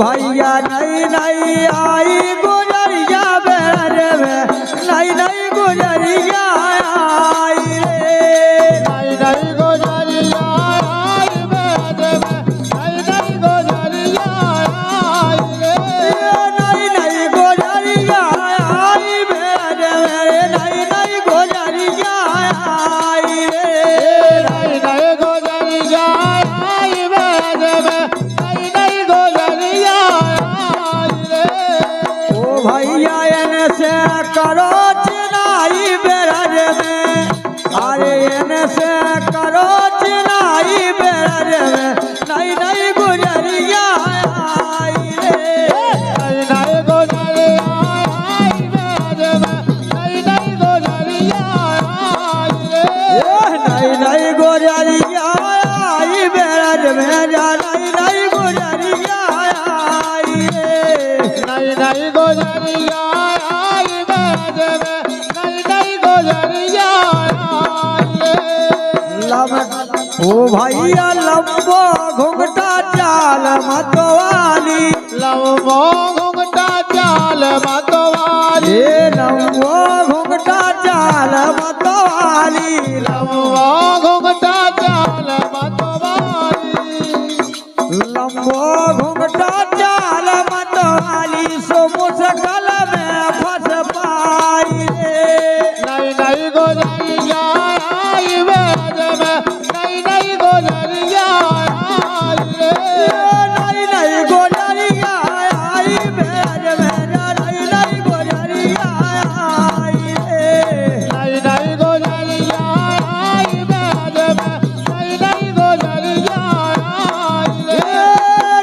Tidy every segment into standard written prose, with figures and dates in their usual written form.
भैया नई नई आई गुजरिया बेरे में नई नई गुजरिया आई रे नई नई गुजरिया आई बेरे में नई नई गुजरिया आई रे नई नई गुजरिया आई बेरे में नई नई गुजरिया आई रे नई नई गुजरिया आई बेरे में नई नई गुजरिया आई रे ओ भैया एने से करो चिनाई बेरज में अरे एने से करो चिनाई बेरज में नई नई गुजरिया आई रे नई नई गुजरिया आई बेरे में नई नई गुजरिया आई रे नई नई गुजरिया आई बेरज में जा नई नई गुजरिया आई रे नई नई गुजरिया आई बेरे में नई नई गुजरिया आई रे ओ भैया लंबो घुंघटा चाल मतवाली लंबो घुंघटा चाल मतवाली लंबो घुंघटा चाल मतवाली लंबो घुंघटा चाल मतवाली लंबो घुंघटा चाल मतवाली सो मुश्किल में फंस पाई रे नई नई गुजरिया आई बेरे में नई नई गुजरिया आई रे नई नई गुजरिया आई बेर में नई नई गुजरिया आई रे नई नई गुजरिया आई बेरे में नई नई गुजरिया आई रे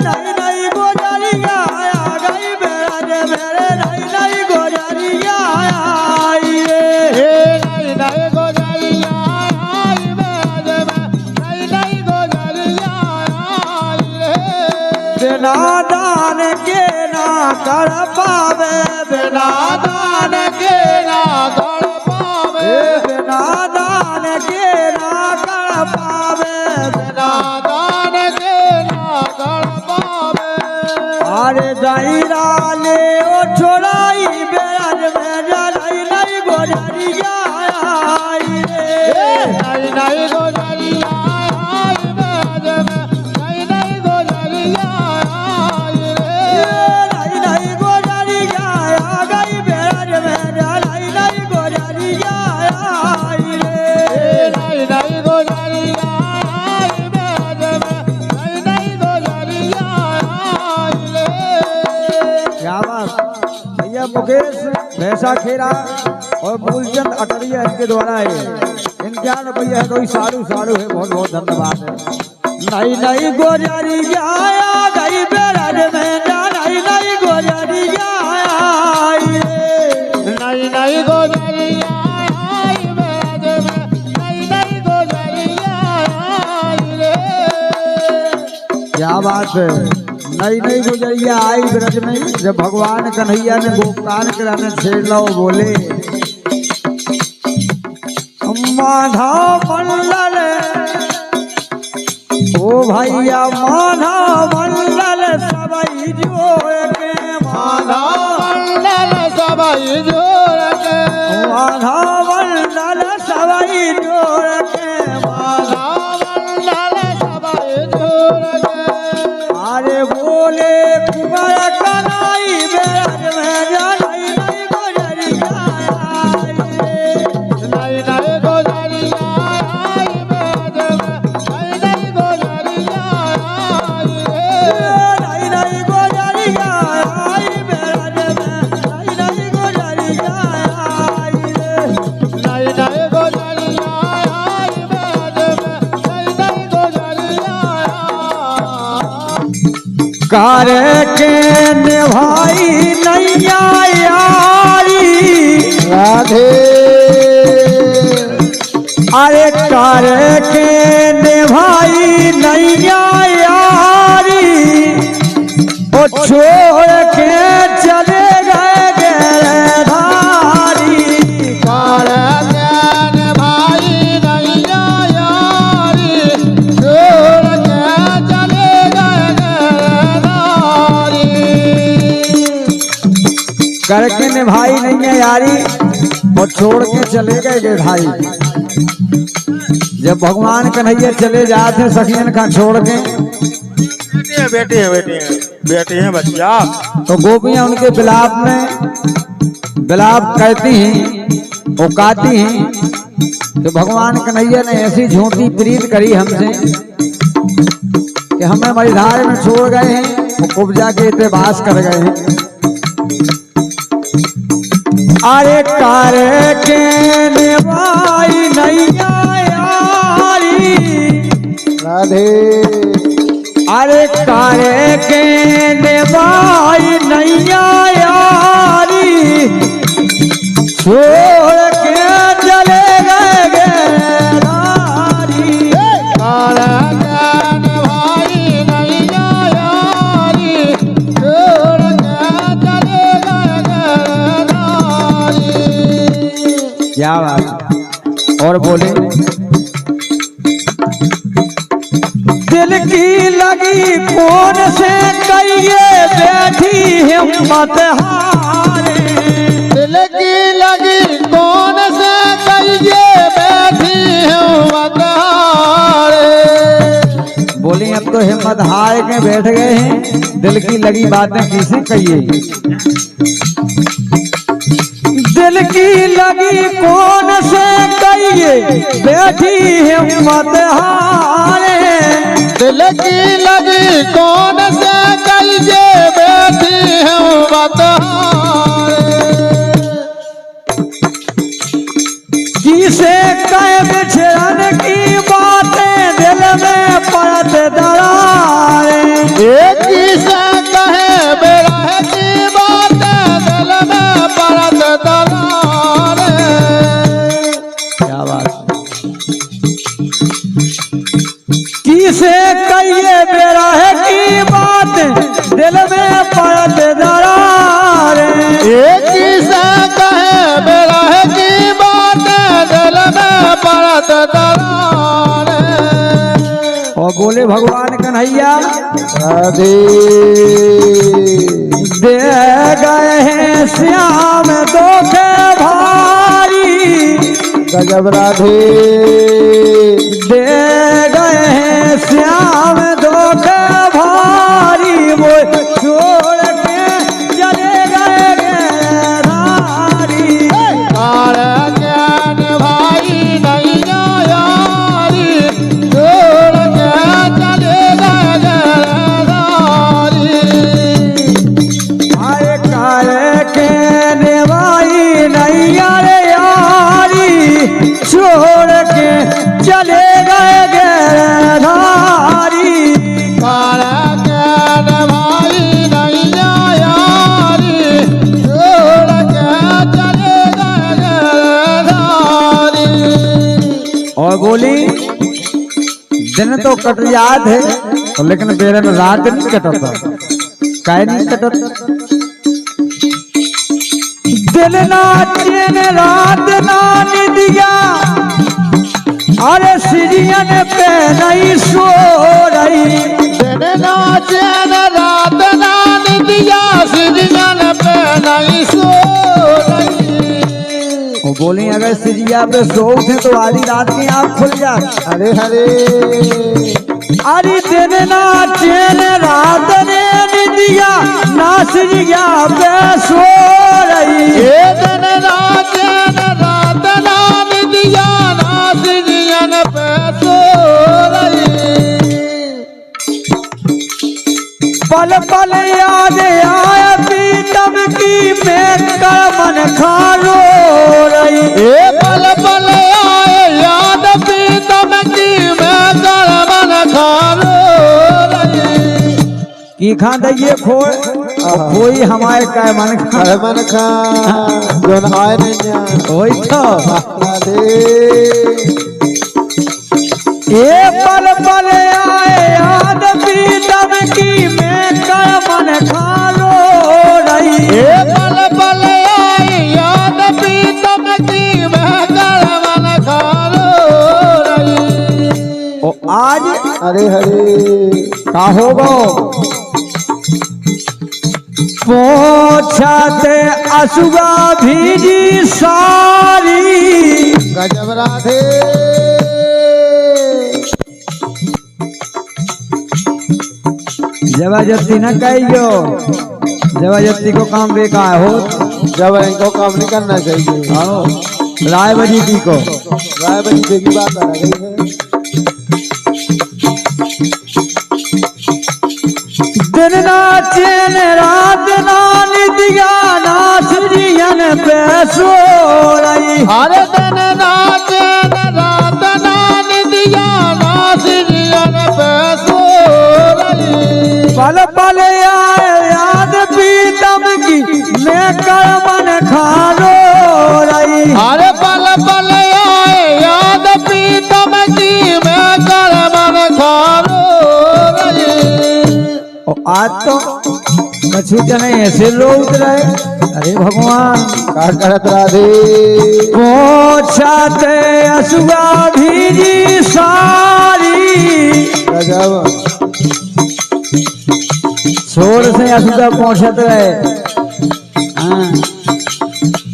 नई नई गुजरिया आ गई बेर मेरे नई नई गुजरिया आई रे नई नई गुजरिया आई बेरे में नई नई गुजरिया आई रे बिना दान के ना कर पावे बिना दान के ना कर पावे बिना दान के ना कर पावे नादान के ना कर पावे अरे जाइरा ले ओ छोड़ाई बेर में नई नई गुजरिया आई रे नई नई गुजरिया आई बेरे में नई नई गुजरिया आई रे नई नई गुजरिया आ गई बेर में नई नई गुजरिया आई रे नई नई गुजरिया आई बेरे में नई नई गुजरिया आई रे क्या बात भैया मुकेश भैंसा खेरा और मूलचंद अटरिया इनके द्वारा है इनका भैया है कोई साड़ू साड़ू है बहुत बहुत धन्यवाद है नई नई गुजरिया आ गई बेरज में नई नई गुजरिया आई रे नई नई गुजरिया आई बेरे में नई नई गुजरिया आई रे क्या बात है नई नई गुजरिया आई ब्रज में जब भगवान कन्हैया ने गोपान कराने छेड़ लो बोले माधा मंडल ओ भैया माधा मंडल सबई जो के माधा मंडल सबई जोड़ के माधा मंडल सबई जो के माधा मंडल सबई जोड़ के अरे बोले कुमार कनाई बेरज में नई नई गुजरिया आई रे नई नई गुजरिया आई बेरे में नई नई गुजरिया आई रे नई नई गुजरिया आई बेरज में नई नई गुजरिया आई रे नई नई गुजरिया आई बेरे में नई नई गुजरिया कर के निभाई नैया यारी राधे अरे कर के निभाई नैया यारी ओ छोड़ के चले गए गिरधारी कर ज्ञान भाई नैया यारी छोड़ के चले गए गिरधारी करके निभाई नहीं है यारी और छोड़ के चले गए गिरधारी। जब भगवान कन्हैया चले जाते सखियन का छोड़ के, बेटी है बच्चा। तो गोपियां उनके बिलाप में बिलाप कहती हैं, वो गाती हैं कि भगवान कन्हैया ने ऐसी झूठी प्रीत करी हमसे कि हमें मझधार में छोड़ गए हैं, वो उपजा के इतने वास कर गए हैं। अरे कारे के निभाई नैया यारी, राधे। अरे कारे के निभाई नैया यारी, छोड़ के चले गए गिरधारी। कारे के निभाई नैया यारी, छोड़ के चले गए गिरधारी। क्या बात। और बोले दिल की लगी कौन से कहिए बैठी हिम्मत हारे, दिल की लगी कौन से कहिए बैठी हिम्मत हारे। बोली अब तो हिम्मत हार के बैठ गए हैं, दिल की लगी बातें किसे कहिए। दिल की लगी कौन से कहिए बैठी हिम्मत हारे, दिल की लगी कौन से कहिए बैठी हिम्मत हारे। किसे कहे बिछड़न की बातें दिल में पड़त दरारे, एक किसे कहे बिरह की बातें दिल में पड़त दरारे। क्या बात। किसे कहिए बिरह की बात दिल में पड़त दरारे, एक किसे कहे बिरह की बातें दिल में पड़त दरारे। और बोले भगवान कन्हैया राधे। दे गए हैं श्याम धोखे भारी, गजब राधे। दे गए हैं श्याम धोखे भारी, वो छोड़ के चले गए गिरधारी। कारे के निभाई नैया यारी, छोड़ के चले गए गिरधारी। आए कारे के निभाई नैया यारी, छोड़ के चले गए गिरधारी। कारे के निभाई नैया यारी, छोड़ के चले गए गिरधारी। और बोली दिन तो कट याद है तो लेकिन बेरन रात नहीं कटता। काहे नहीं कटता। दिल ना चैन रात ना निदिया, अरे सिरियन पे नहीं सो रही, दिन नाचे न रात नान दिया, सिजन पे नहीं सो रही। वो बोली अगर सिरिया पे सो उठे तो आधी रात की आँख खुल जाए। हरे हरे। अरे दिन ना चैन रात ने निदिया, ना सिरिया पे सो रही। ये दिन नाचे न रात नान दिया, ना सिजन पे सो रही। पल पल याद आया पीतम की मैं मन खालो रही। ये पल पल आए याद पीतम की मैं मन खालो रही। की खा दइए खोई हमारे काय मन खा, मन खा जोन आए नहीं वही तो। राधे। ये पल पल आए याद पीतम की मैं मन खालो रही। ये पल पल आए याद पीतम की मैं मन खालो रही। ओ आज हरे हरे। का होगो पोछते आसुआ भीजी सारी। गजब राधे। जबरदस्ती न कहियो, जबरदस्ती को काम बेकार हो। जब इनको काम नहीं करना चाहिए। आओ राय बजी की को राय बनी की बात आ गई है। दिन ना चैन रात ना निदिया ना सृजन पैसो रही। हर दिन ना चैन रात ना निदिया ना सृजन पैसो रही। पल पल आए याद पीतम की मैं कर्मन खानो रही। हर पल पल आए याद पीतम की मैं कर्मन खानो रही। आज तो कछु जने ऐसे लोग रहे। अरे भगवान का करत राधे। पोछते असुआ भीजी सारी। गजब। छोड़ से असुआ पहुंचत रहे। हाँ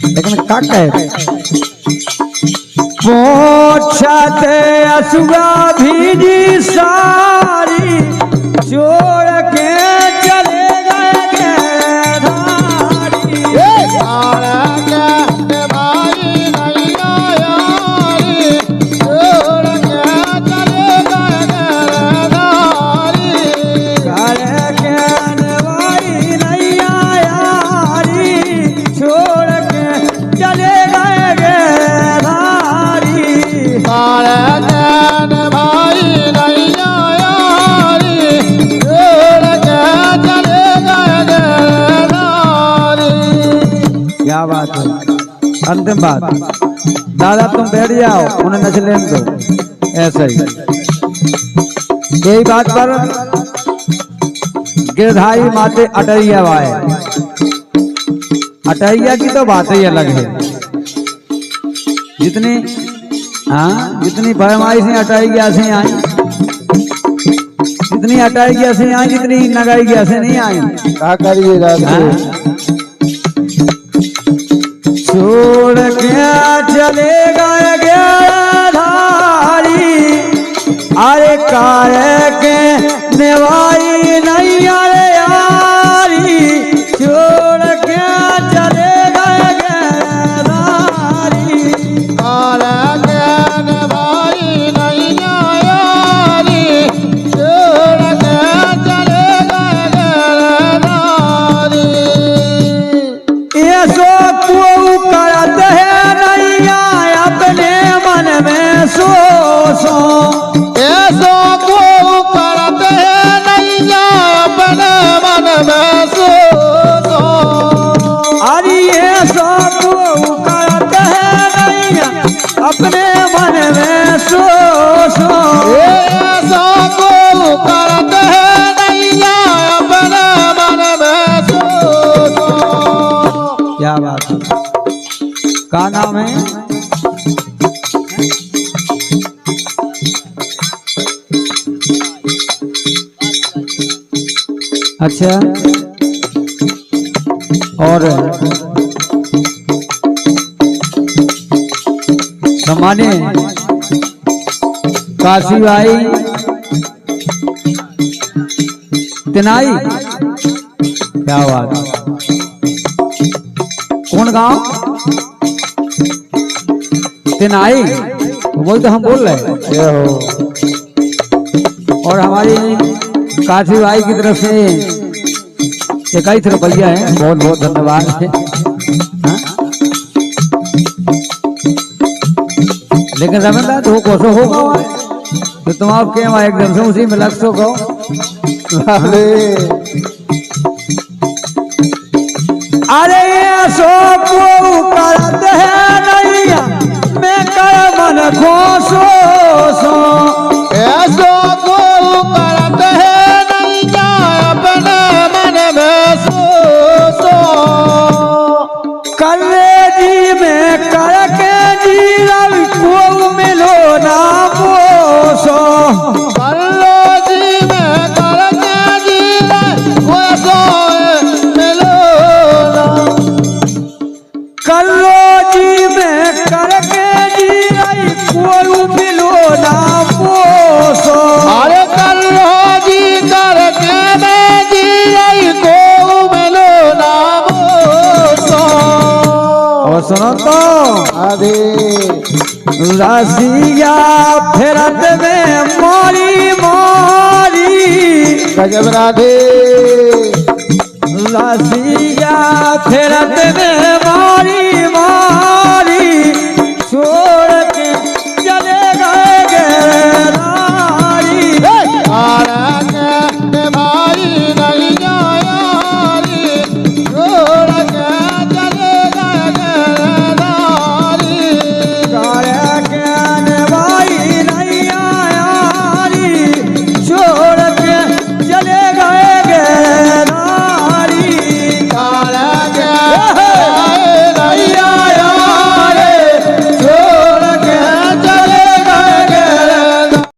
लेकिन का कहे पोछते असुआ भीजी सारी। छोड़ के चले गए धारी। भाई नहीं यारी छोड़ के चले गए नारी। करे के नवाई नैया यारी। छोड़ के चले गए धारी। भाई नहीं यारी छोड़ के चले गए नारी। क्या बात है। अंतिम बात दादा तुम बैठ जाओ उन्हें नच लेने दो। ऐसा ही यही बात पर गिरधारी माते अटैया वाए। अटैया की तो बात ही अलग है। जितनी हाँ जितनी फरमाइशें अटैया से आई, जितनी अटैया से आई जितनी नगाई से नहीं आई। क्या करिए राधे। छोड़ के चले गए धारी। अरे कारे के निवाई नहीं अरे यारी। छोड़ के चले गए धारी। भाई नहीं यारी छोड़ के चले गए नारी। ये सो को करत है नैया अपने मन में सो सो। ऐसो को करत है नैया अपने मन में सो सो। अरे ये सो को करत है नैया अपने मन में सो सो। ऐसो को करत है नैया अपने मन में सो सो। क्या बात है। का नाम है। अच्छा और सम्मानित काशी भाई तिनाई। क्या बात। कौन गांव। तिनाई वही तो हम बोल रहे। ये हो। और हमारी काशी भाई की तरफ से 21 रुपया है। बहुत बहुत धन्यवाद है। हाँ? लेकिन रविंद्र तो कोसो होगा तो तुम आप के वहाँ एकदम से उसी में लग सो कहो। अरे सो करत है नैया मैं कर मन खोसो सो। ऐसो को करत है नैया अपने मन में सो सो। कलेजी में करके जी रवि को मिलो ना मोसो। कल्लो जी में करके जी रे वो सो मिलो ना। सुनो तो राधे रसिया फेरत में मोरी मोरी गजब राधे रसिया फेरत में